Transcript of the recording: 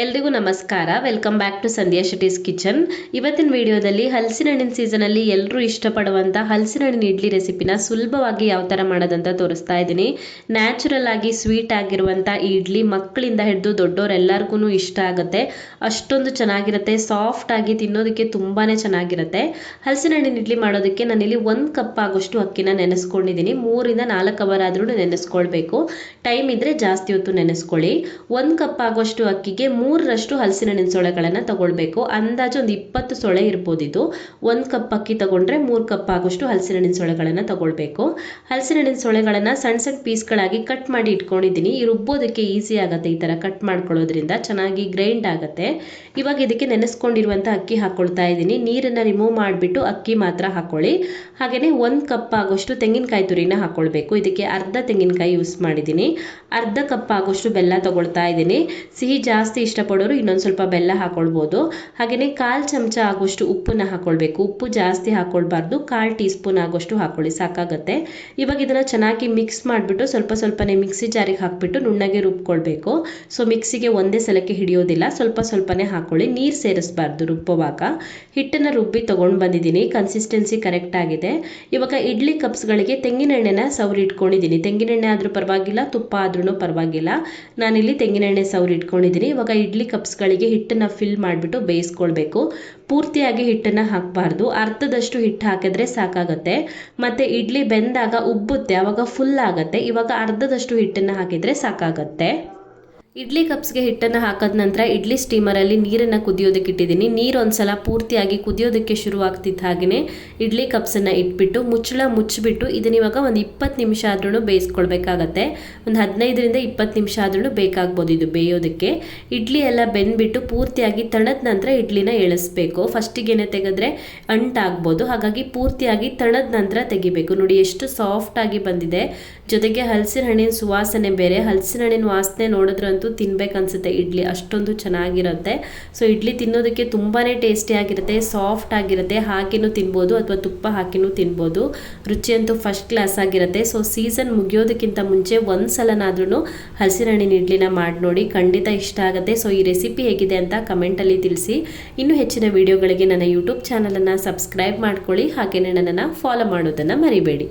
ಎಲ್ರಿಗೂ ನಮಸ್ಕಾರ. Welcome back to Sandhya Shetty's kitchen. ಇವತ್ತಿನ ವಿಡಿಯೋದಲ್ಲಿ ಹಲಸಿನ ಹಣ್ಣಿನ ಸೀಸನಲ್ಲಿ ಎಲ್ಲರೂ ಇಷ್ಟಪಡುವಂಥ ಹಲಸಿನ ಹಣ್ಣಿನ ಇಡ್ಲಿ ರೆಸಿಪಿನ ಸುಲಭವಾಗಿ ಯಾವ ಥರ ಮಾಡೋದಂತ ತೋರಿಸ್ತಾ ಇದ್ದೀನಿ. ನ್ಯಾಚುರಲ್ ಆಗಿ ಸ್ವೀಟ್ ಆಗಿರುವಂಥ ಈ ಇಡ್ಲಿ ಮಕ್ಕಳಿಂದ ಹಿಡಿದು ದೊಡ್ಡವರೆಲ್ಲರಿಗೂ ಇಷ್ಟ ಆಗುತ್ತೆ. ಅಷ್ಟೊಂದು ಚೆನ್ನಾಗಿರುತ್ತೆ, ಸಾಫ್ಟ್ ಆಗಿ ತಿನ್ನೋದಕ್ಕೆ ತುಂಬಾ ಚೆನ್ನಾಗಿರುತ್ತೆ. ಹಲಸಿನ ಹಣ್ಣಿನ ಇಡ್ಲಿ ಮಾಡೋದಕ್ಕೆ ನಾನಿಲ್ಲಿ 1 ಕಪ್ ಆಗೋಷ್ಟು ಅಕ್ಕಿನ ನೆನೆಸ್ಕೊಂಡಿದ್ದೀನಿ. 3 ಇಂದ 4 ಅವರ್ ಆದ್ರೂ ನೆನೆಸ್ಕೊಳ್ಬೇಕು. ಟೈಮ್ ಇದ್ರೆ ಜಾಸ್ತಿ ಹೊತ್ತು ನೆನೆಸ್ಕೊಳ್ಳಿ. 1 ಕಪ್ ಆಗೋಷ್ಟು ಅಕ್ಕಿಗೆ 3ರಷ್ಟು ಹಲಸಿನ ಹಣ್ಣಿನ ಸೊಳೆಗಳನ್ನು ತಗೊಳ್ಬೇಕು. ಅಂದಾಜು ಒಂದು 20 ಸೊಳೆ ಇರ್ಬೋದು. ಇದು 1 ಕಪ್ ಅಕ್ಕಿ ತಗೊಂಡ್ರೆ 3 ಕಪ್ ಆಗೋಷ್ಟು ಹಲಸಿನ ಹಣ್ಣಿನ ಸೊಳೆಗಳನ್ನು ತಗೊಳ್ಬೇಕು. ಹಲಸಿನ ಹಣ್ಣಿನ ಸೊಳೆಗಳನ್ನು ಸಣ್ಣ ಸಣ್ಣ ಪೀಸ್ಗಳಾಗಿ ಕಟ್ ಮಾಡಿ ಇಟ್ಕೊಂಡಿದ್ದೀನಿ. ಈ ರುಬ್ಬೋದಕ್ಕೆ ಈಸಿ ಆಗುತ್ತೆ. ಈ ಥರ ಕಟ್ ಮಾಡ್ಕೊಳ್ಳೋದ್ರಿಂದ ಚೆನ್ನಾಗಿ ಗ್ರೈಂಡ್ ಆಗುತ್ತೆ. ಇವಾಗ ಇದಕ್ಕೆ ನೆನೆಸ್ಕೊಂಡಿರುವಂಥ ಅಕ್ಕಿ ಹಾಕೊಳ್ತಾ ಇದ್ದೀನಿ. ನೀರನ್ನು ರಿಮೂವ್ ಮಾಡಿಬಿಟ್ಟು ಅಕ್ಕಿ ಮಾತ್ರ ಹಾಕೊಳ್ಳಿ. ಹಾಗೆಯೇ 1 ಕಪ್ ಆಗೋಷ್ಟು ತೆಂಗಿನಕಾಯಿ ತುರಿನ ಹಾಕೊಳ್ಬೇಕು. ಇದಕ್ಕೆ ಅರ್ಧ ತೆಂಗಿನಕಾಯಿ ಯೂಸ್ ಮಾಡಿದ್ದೀನಿ. ಅರ್ಧ ಕಪ್ ಆಗೋಷ್ಟು ಬೆಲ್ಲ ತಗೊಳ್ತಾ ಇದ್ದೀನಿ. ಸಿಹಿ ಜಾಸ್ತಿ ಇಷ್ಟಪಡೋರು ಇನ್ನೊಂದು ಸ್ವಲ್ಪ ಬೆಲ್ಲ ಹಾಕೊಳ್ಬೋದು. ಹಾಗೆಯೇ 1/4 ಚಮಚ ಆಗೋಷ್ಟು ಉಪ್ಪನ್ನ ಹಾಕೊಳ್ಬೇಕು. ಉಪ್ಪು ಜಾಸ್ತಿ ಹಾಕೊಳ್ಬಾರ್ದು, 1/4 ಟೀ ಸ್ಪೂನ್ ಆಗೋಷ್ಟು ಹಾಕೊಳ್ಳಿ, ಸಾಕಾಗುತ್ತೆ. ಇವಾಗ ಇದನ್ನು ಚೆನ್ನಾಗಿ ಮಿಕ್ಸ್ ಮಾಡಿಬಿಟ್ಟು ಸ್ವಲ್ಪನೇ ಮಿಕ್ಸಿ ಜಾರಿಗೆ ಹಾಕಿಬಿಟ್ಟು ನುಣ್ಣಗೆ ರುಬ್ಕೊಳ್ಬೇಕು. ಸೊ ಮಿಕ್ಸಿಗೆ ಒಂದೇ ಸಲಕ್ಕೆ ಹಿಡಿಯೋದಿಲ್ಲ, ಸ್ವಲ್ಪನೇ ಹಾಕೊಳ್ಳಿ. ನೀರು ಸೇರಿಸಬಾರ್ದು ರುಬ್ಬುವಾಗ. ಹಿಟ್ಟನ್ನು ರುಬ್ಬಿ ತೊಗೊಂಡು ಬಂದಿದ್ದೀನಿ. ಕನ್ಸಿಸ್ಟೆನ್ಸಿ ಕರೆಕ್ಟ್ ಆಗಿದೆ. ಇವಾಗ ಇಡ್ಲಿ ಕಪ್ಸ್ಗಳಿಗೆ ತೆಂಗಿನ ಎಣ್ಣೆನ ಸವರಿ ಇಟ್ಕೊಂಡಿದ್ದೀನಿ. ತೆಂಗಿನ ಎಣ್ಣೆ ಆದರೂ ಪರವಾಗಿಲ್ಲ, ತುಪ್ಪ ಆದ್ರೂ ಪರವಾಗಿಲ್ಲ. ನಾನಿಲ್ಲಿ ತೆಂಗಿನ ಎಣ್ಣೆ ಸವರಿ ಇಟ್ಕೊಂಡಿದ್ದೀನಿ. ಇವಾಗ ಇಡ್ಲಿ ಕಪ್ಸ್ಗಳಿಗೆ ಹಿಟ್ಟನ್ನು ಫಿಲ್ ಮಾಡಿಬಿಟ್ಟು ಬೇಯಿಸ್ಕೊಳ್ಬೇಕು. ಪೂರ್ತಿಯಾಗಿ ಹಿಟ್ಟನ್ನು ಹಾಕಬಾರ್ದು, ಅರ್ಧದಷ್ಟು ಹಿಟ್ಟು ಹಾಕಿದ್ರೆ ಸಾಕಾಗುತ್ತೆ. ಮತ್ತು ಇಡ್ಲಿ ಬೆಂದಾಗ ಉಬ್ಬುತ್ತೆ, ಆವಾಗ ಫುಲ್ ಆಗುತ್ತೆ. ಇವಾಗ ಅರ್ಧದಷ್ಟು ಹಿಟ್ಟನ್ನು ಹಾಕಿದರೆ ಸಾಕಾಗುತ್ತೆ. ಇಡ್ಲಿ ಕಪ್ಸ್ಗೆ ಹಿಟ್ಟನ್ನು ಹಾಕಿದ ನಂತರ ಇಡ್ಲಿ ಸ್ಟೀಮರಲ್ಲಿ ನೀರನ್ನು ಕುದಿಯೋದಕ್ಕೆ ಇಟ್ಟಿದ್ದೀನಿ. ನೀರು ಒಂದ್ಸಲ ಪೂರ್ತಿಯಾಗಿ ಕುದಿಯೋದಕ್ಕೆ ಶುರುವಾಗ್ತಿದ್ದ ಹಾಗೆಯೇ ಇಡ್ಲಿ ಕಪ್ಸನ್ನು ಇಟ್ಬಿಟ್ಟು ಮುಚ್ಚಳ ಮುಚ್ಚಿಬಿಟ್ಟು ಇದನ್ನ ಇವಾಗ ಒಂದು 20 ನಿಮಿಷ ಆದ್ರೂ ಬೇಯಿಸ್ಕೊಳ್ಬೇಕಾಗತ್ತೆ. ಒಂದು 15ರಿಂದ 20 ನಿಮಿಷ ಆದ್ರೂ ಬೇಕಾಗ್ಬೋದು ಇದು ಬೇಯೋದಕ್ಕೆ. ಇಡ್ಲಿ ಎಲ್ಲ ಬೆಂದ್ಬಿಟ್ಟು ಪೂರ್ತಿಯಾಗಿ ತಣದ ನಂತರ ಇಡ್ಲಿನ ಎಳಿಸ್ಬೇಕು. ಫಸ್ಟಿಗೇನೆ ತೆಗೆದ್ರೆ ಅಂಟಾಗ್ಬೋದು, ಹಾಗಾಗಿ ಪೂರ್ತಿಯಾಗಿ ತಣದ ನಂತರ ತೆಗಿಬೇಕು. ನೋಡಿ ಎಷ್ಟು ಸಾಫ್ಟಾಗಿ ಬಂದಿದೆ. ಜೊತೆಗೆ ಹಲಸಿನ ಹಣ್ಣಿನ ಸುವಾಸನೆ ಬೇರೆ. ಹಲಸಿನ ಹಣ್ಣಿನ ವಾಸನೆ ನೋಡಿದ್ರಂತೂ ತಿನ್ಬೇಕನ್ಸುತ್ತೆ ಇಡ್ಲಿ, ಅಷ್ಟೊಂದು ಚೆನ್ನಾಗಿರುತ್ತೆ. ಸೊ ಇಡ್ಲಿ ತಿನ್ನೋದಕ್ಕೆ ತುಂಬಾ ಟೇಸ್ಟಿ ಆಗಿರುತ್ತೆ, ಸಾಫ್ಟ್ ಆಗಿರುತ್ತೆ. ಹಾಕಿನೂ ತಿನ್ಬೋದು ಅಥವಾ ತುಪ್ಪ ಹಾಕಿನೂ ತಿನ್ಬೋದು. ರುಚಿಯಂತೂ ಫಸ್ಟ್ ಕ್ಲಾಸ್ ಆಗಿರುತ್ತೆ. ಸೊ ಸೀಸನ್ ಮುಗಿಯೋದಕ್ಕಿಂತ ಮುಂಚೆ ಒಂದ್ಸಲನಾದ್ರೂ ಹಲಸಿನ ಹಣ್ಣಿನ ಇಡ್ಲಿನ ಮಾಡಿ ನೋಡಿ, ಖಂಡಿತ ಇಷ್ಟ ಆಗುತ್ತೆ. ಸೊ ಈ ರೆಸಿಪಿ ಹೇಗಿದೆ ಅಂತ ಕಮೆಂಟಲ್ಲಿ ತಿಳಿಸಿ. ಇನ್ನೂ ಹೆಚ್ಚಿನ ವಿಡಿಯೋಗಳಿಗೆ ನನ್ನ ಯೂಟ್ಯೂಬ್ ಚಾನಲನ್ನು ಸಬ್ಸ್ಕ್ರೈಬ್ ಮಾಡ್ಕೊಳ್ಳಿ. ಹಾಗೆಯೇ ನನ್ನನ್ನು ಫಾಲೋ ಮಾಡೋದನ್ನು ಮರಿಬೇಡಿ.